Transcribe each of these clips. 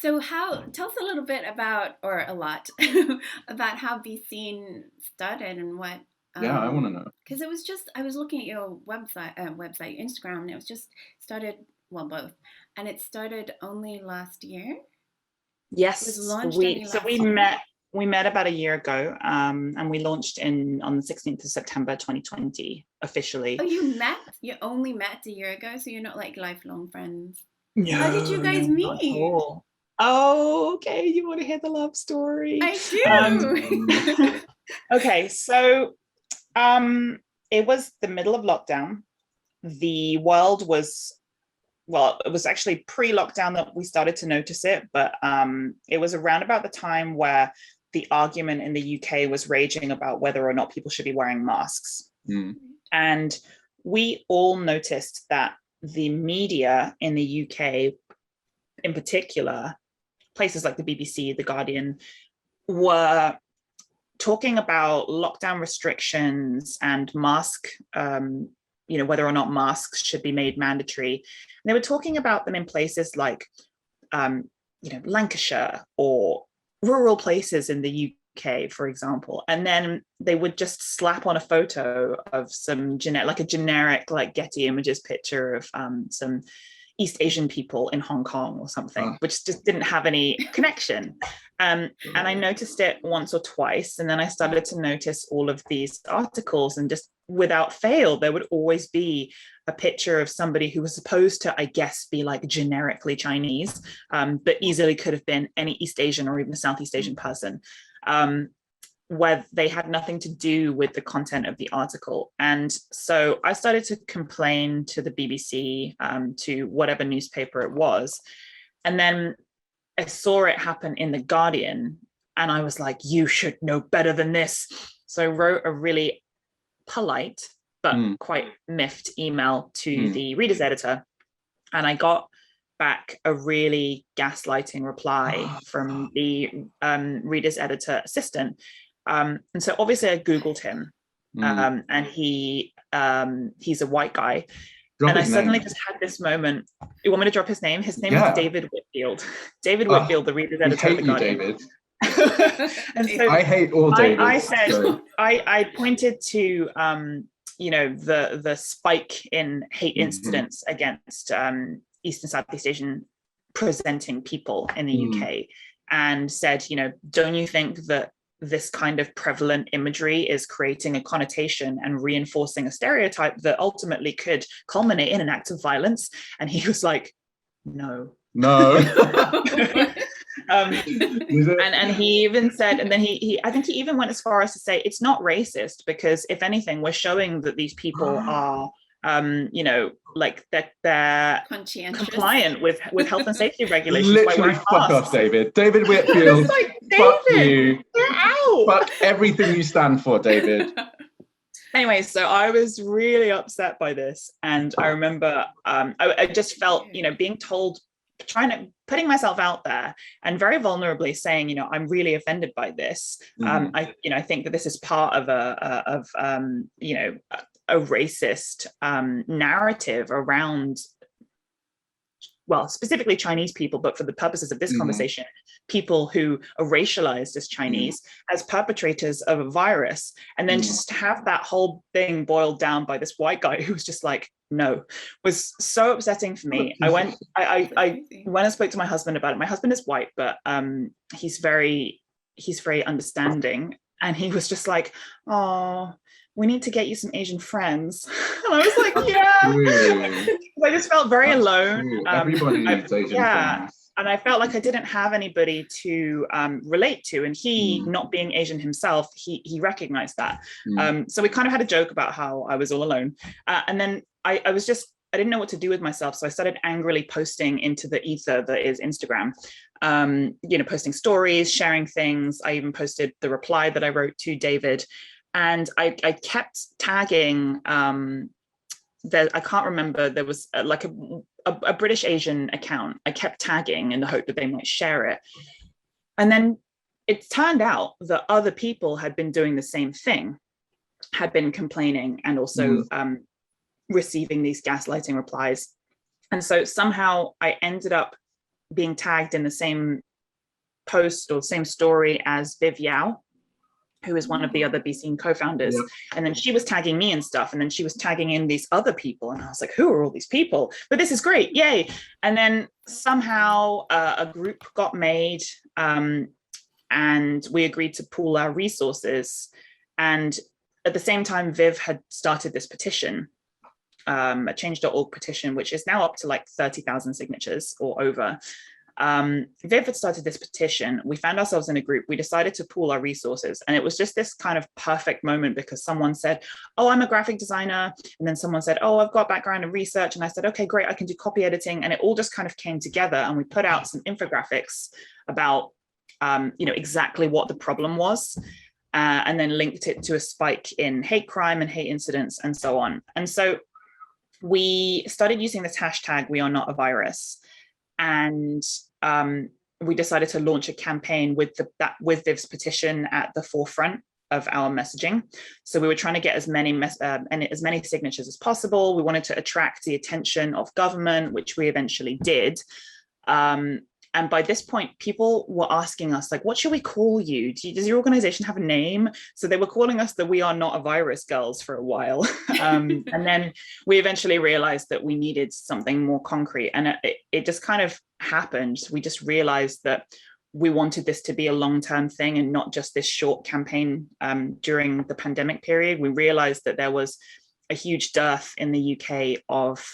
So how tell us a little bit about, or a lot, about how Besean started and what Yeah, I want to know. because it was just I was looking at your Instagram, and it was just started, well, both, and it started only last year. It was Yes, launched we only so last year. we met about a year ago, and we launched in on the 16th of September 2020 Oh, officially. you only met a year ago, so you're not like lifelong friends. How did you No, guys no, not at meet? all. Oh, okay. You want to hear the love story? I Um, do. okay, so um, it was the middle of lockdown. The world was, well, it was actually pre-lockdown that we started to notice it, but it was around about the time where the argument in the UK was raging about whether or not people should be wearing masks. Mm. And we all noticed that the media in the UK, in particular, places like the BBC, The Guardian, were talking about lockdown restrictions and whether or not masks should be made mandatory. And they were talking about them in places like, Lancashire or rural places in the UK, for example. And then they would just slap on a photo of like a generic, like Getty Images picture of some East Asian people in Hong Kong or something, which just didn't have any connection. And I noticed it once or twice. And then I started to notice all of these articles, and just without fail, there would always be a picture of somebody who was supposed to, I guess, be like generically Chinese, but easily could have been any East Asian or even a Southeast Asian person. Where they had nothing to do with the content of the article. And so I started to complain to the BBC, to whatever newspaper it was. And then I saw it happen in The Guardian, and I was like, you should know better than this. So I wrote a really polite, but quite miffed email to the reader's editor. And I got back a really gaslighting reply from the reader's editor assistant. And so obviously I Googled him, and he's a white guy. Drop And I his suddenly name. just had this moment. You want me to drop his name? His name is Yeah. David Whitfield. David Whitfield, the reader's We editor of hate The you, Guardian. David. And so I hate all Davids. I said, so. I pointed to the spike in hate incidents against East and Southeast Asian presenting people in the UK, and said, don't you think that this kind of prevalent imagery is creating a connotation and reinforcing a stereotype that ultimately could culminate in an act of violence? And he was like, no. And he even said, and then I think he even went as far as to say it's not racist, because if anything, we're showing that these people are like that they're compliant with health and safety regulations. Literally, fuck off, David. David Whitfield. Like, fuck David, you. get out. Fuck everything you stand for, David. Anyway, so I was really upset by this, and I remember I just felt, being told, putting myself out there and very vulnerably saying, I'm really offended by this. I think that this is part of a racist narrative around, well, specifically Chinese people, but for the purposes of this conversation, people who are racialized as Chinese, as perpetrators of a virus. And then just to have that whole thing boiled down by this white guy who was just like, no, was so upsetting for me. I went and spoke to my husband about it. My husband is white, but he's very understanding. And he was just like, oh, we need to get you some Asian friends. And I was like, yeah. I just felt very alone. Cool. Everybody needs Asian friends. And I felt like I didn't have anybody to relate to. And he, not being Asian himself, he recognized that. So we kind of had a joke about how I was all alone. And then I didn't know what to do with myself. So I started angrily posting into the ether that is Instagram, posting stories, sharing things. I even posted the reply that I wrote to David. And I kept tagging, I can't remember, there was like a British Asian account. I kept tagging in the hope that they might share it. And then it turned out that other people had been doing the same thing, had been complaining and also receiving these gaslighting replies. And so somehow I ended up being tagged in the same post or the same story as Viv Yao, who is one of the other Besean co-founders. Yeah. And then she was tagging me and stuff. And then she was tagging in these other people. And I was like, who are all these people? But this is great, yay. And then somehow a group got made, and we agreed to pool our resources. And at the same time, Viv had started this petition, a change.org petition, which is now up to like 30,000 signatures or over. Viv had started this petition. We found ourselves in a group. We decided to pool our resources. And it was just this kind of perfect moment, because someone said, oh, I'm a graphic designer. And then someone said, oh, I've got background in research. And I said, okay, great, I can do copy editing. And it all just kind of came together. And we put out some infographics about, exactly what the problem was. And then linked it to a spike in hate crime and hate incidents and so on. And so we started using this hashtag, We Are Not a Virus. And we decided to launch a campaign with Viv's petition at the forefront of our messaging. So we were trying to get as many signatures as possible. We wanted to attract the attention of government, which we eventually did. And by this point, people were asking us, like, what should we call you? Does your organization have a name? So they were calling us the We Are Not a Virus girls for a while. And then we eventually realized that we needed something more concrete. And it just kind of happened. We just realized that we wanted this to be a long-term thing and not just this short campaign during the pandemic period. We realized that there was a huge dearth in the UK of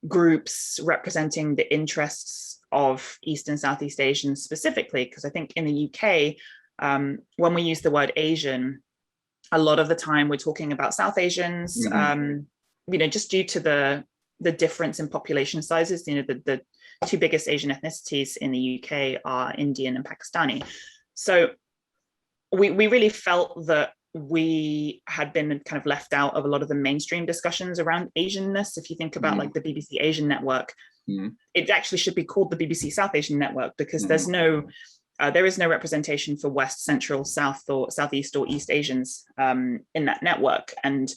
groups representing the interests of East and Southeast Asians specifically, because I think in the UK, when we use the word Asian, a lot of the time we're talking about South Asians, just due to the difference in population sizes. The two biggest Asian ethnicities in the UK are Indian and Pakistani. So we really felt that we had been kind of left out of a lot of the mainstream discussions around Asianness. If you think about like the BBC Asian Network, it actually should be called the BBC South Asian Network, because there is no representation for West, Central, South, or Southeast or East Asians in that network. And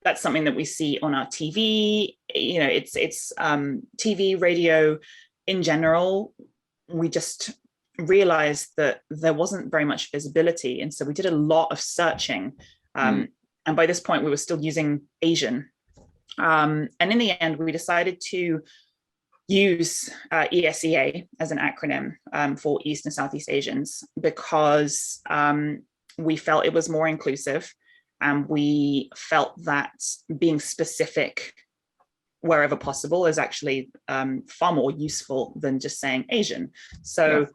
that's something that we see on our TV. It's TV, radio in general. We just realized that there wasn't very much visibility. And so we did a lot of searching. And by this point, we were still using Asian. And in the end, we decided to use ESEA as an acronym for East and Southeast Asians, because we felt it was more inclusive. And we felt that being specific wherever possible is actually far more useful than just saying Asian. So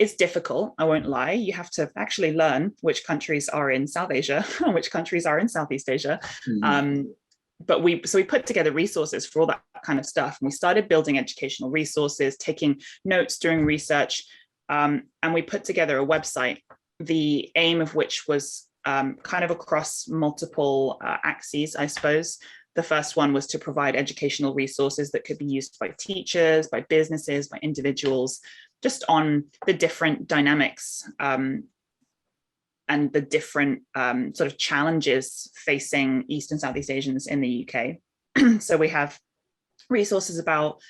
it's difficult, I won't lie. You have to actually learn which countries are in South Asia and which countries are in Southeast Asia. But we put together resources for all that kind of stuff. And we started building educational resources, taking notes during research. And we put together a website, the aim of which was kind of across multiple axes, I suppose. The first one was to provide educational resources that could be used by teachers, by businesses, by individuals, just on the different dynamics and the different sort of challenges facing East and Southeast Asians in the UK. So we have resources about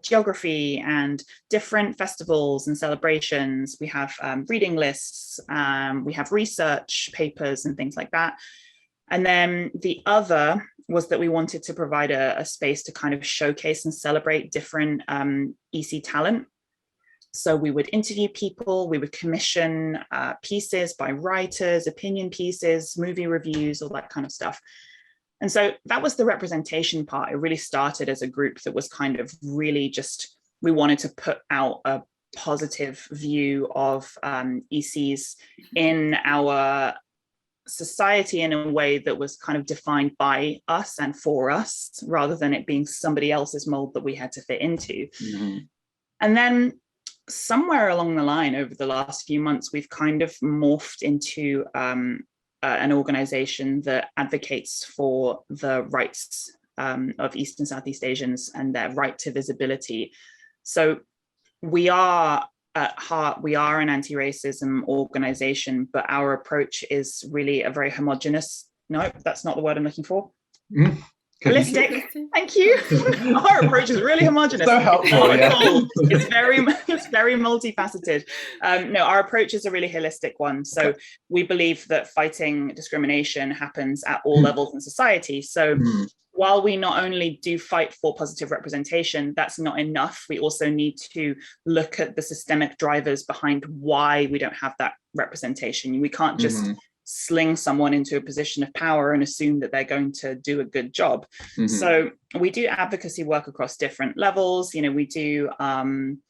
geography and different festivals and celebrations. We have reading lists, we have research papers and things like that. And then the other was that we wanted to provide a space to kind of showcase and celebrate different EC talent. So we would interview people, we would commission pieces by writers, opinion pieces, movie reviews, all that kind of stuff. And so that was the representation part. It really started as a group that was kind of really just, we wanted to put out a positive view of ECs in our society in a way that was kind of defined by us and for us, rather than it being somebody else's mold that we had to fit into. And then somewhere along the line over the last few months, we've kind of morphed into an organization that advocates for the rights of East and Southeast Asians and their right to visibility. So we are, at heart, we are an anti-racism organization, but our approach is really a very homogenous, no, that's not the word I'm looking for. Holistic. Thank you. Our approach is really homogenous. So helpful. Yeah. It's very multifaceted. No, our approach is a really holistic one. So we believe that fighting discrimination happens at all levels in society. So while we not only do fight for positive representation, that's not enough. We also need to look at the systemic drivers behind why we don't have that representation. We can't just sling someone into a position of power and assume that they're going to do a good job. So we do advocacy work across different levels. You know, we do kind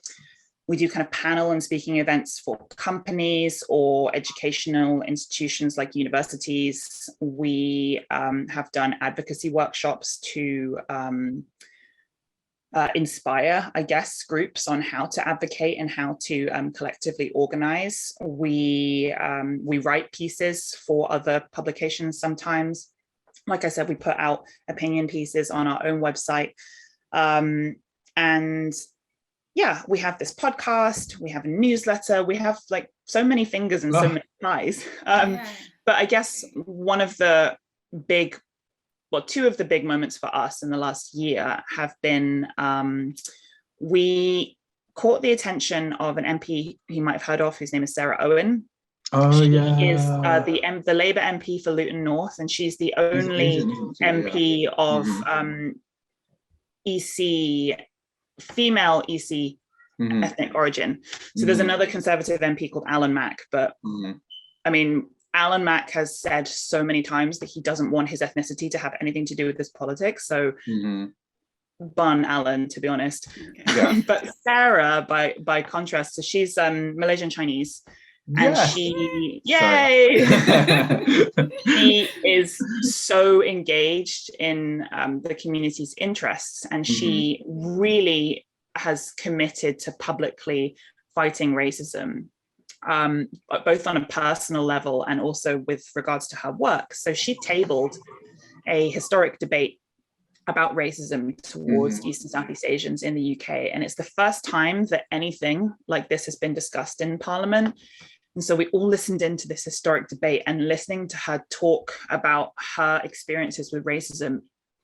of panel and speaking events for companies or educational institutions like universities. We have done advocacy workshops to inspire, I guess, groups on how to advocate and how to collectively organize. We write pieces for other publications sometimes. Like I said, we put out opinion pieces on our own website. And yeah, we have this podcast, we have a newsletter, we have like so many fingers and so many pies. But I guess two of the big moments for us in the last year have been, we caught the attention of an MP you might have heard of, whose name is Sarah Owen. She is the Labour MP for Luton North, and she's the only MP of EC, female EC ethnic origin. So there's another Conservative MP called Alan Mack, but I mean, Alan Mack has said so many times that he doesn't want his ethnicity to have anything to do with this politics. So bun Alan, to be honest. But Sarah, by contrast, so she's Malaysian Chinese. And she is so engaged in the community's interests, and she really has committed to publicly fighting racism, both on a personal level and also with regards to her work. So she tabled a historic debate about racism towards East and Southeast Asians in the UK. And it's the first time that anything like this has been discussed in Parliament. And so we all listened into this historic debate, and listening to her talk about her experiences with racism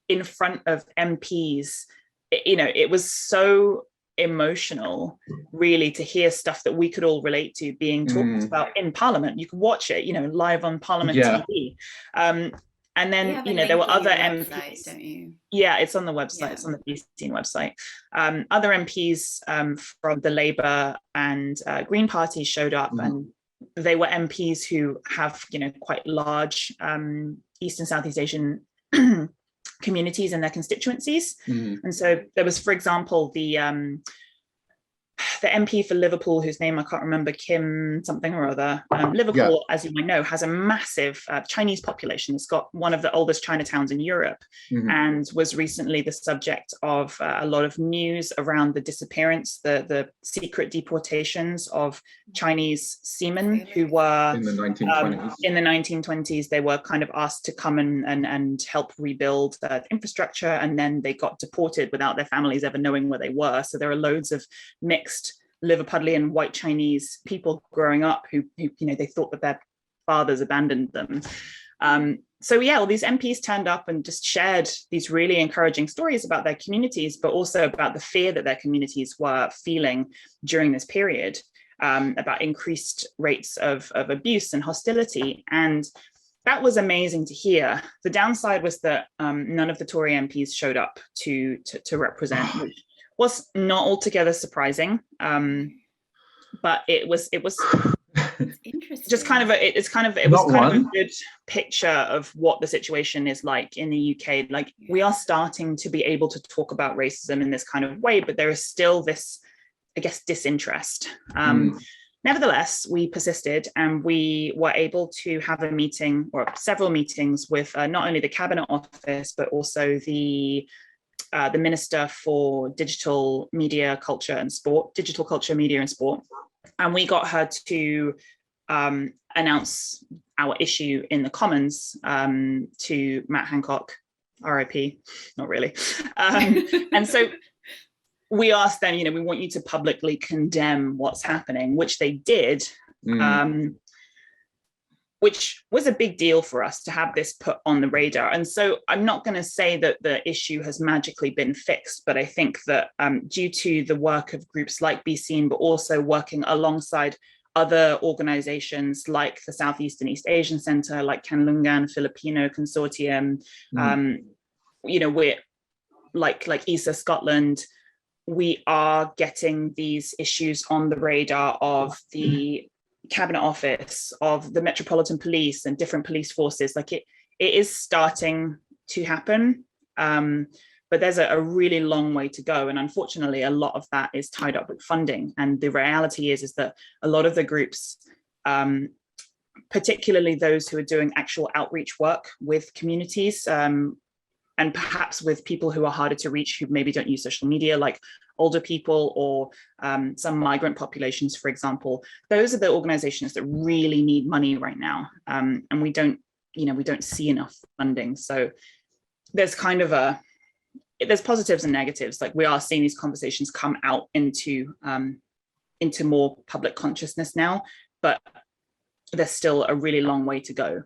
in front of MPs, it was so emotional, really, to hear stuff that we could all relate to being talked about in Parliament. You could watch it, live on Parliament TV. And then, there were other MPs. Website, don't you? Yeah, it's on the website. It's on the Besean website. Other MPs from the Labour and Green parties showed up, and they were MPs who have, quite large East and Southeast Asian communities in their constituencies. And so there was, for example, the MP for Liverpool, whose name I can't remember, Kim something or other. Liverpool, as you might know, has a massive Chinese population. It's got one of the oldest Chinatowns in Europe, and was recently the subject of a lot of news around the disappearance, the secret deportations of Chinese seamen who were in the 1920s. In the 1920s, they were kind of asked to come and help rebuild the infrastructure, and then they got deported without their families ever knowing where they were. So there are loads of mixed Liverpudlian white Chinese people growing up who they thought that their fathers abandoned them. So all these MPs turned up and just shared these really encouraging stories about their communities, but also about the fear that their communities were feeling during this period, about increased rates of abuse and hostility. And that was amazing to hear. The downside was that none of the Tory MPs showed up to represent, which was not altogether surprising, but it was interesting. Just kind of it was kind of a good picture of what the situation is like in the UK. Like, we are starting to be able to talk about racism in this kind of way, but there is still this, I guess, disinterest. Nevertheless, we persisted, and we were able to have a meeting, or several meetings, with not only the Cabinet Office, but also the Minister for Digital Media, Culture and Sport, Digital Culture, Media and Sport. And we got her to announce our issue in the Commons to Matt Hancock, RIP, not really. And so we asked them, we want you to publicly condemn what's happening, which they did. which was a big deal for us to have this put on the radar. And so I'm not going to say that the issue has magically been fixed, but I think that due to the work of groups like Besean, but also working alongside other organizations like the Southeast and East Asian Center, like Kanlungan Filipino Consortium, you know, we're like ESA Scotland, we are getting these issues on the radar of the Cabinet Office, of the Metropolitan Police and different police forces. Like it is starting to happen, but there's a really long way to go. And unfortunately, a lot of that is tied up with funding. And the reality is that a lot of the groups, particularly those who are doing actual outreach work with communities, and perhaps with people who are harder to reach, who maybe don't use social media, like older people or some migrant populations, for example, those are the organizations that really need money right now. And we don't see enough funding. So there's kind of there's positives and negatives. Like we are seeing these conversations come out into more public consciousness now, but there's still a really long way to go.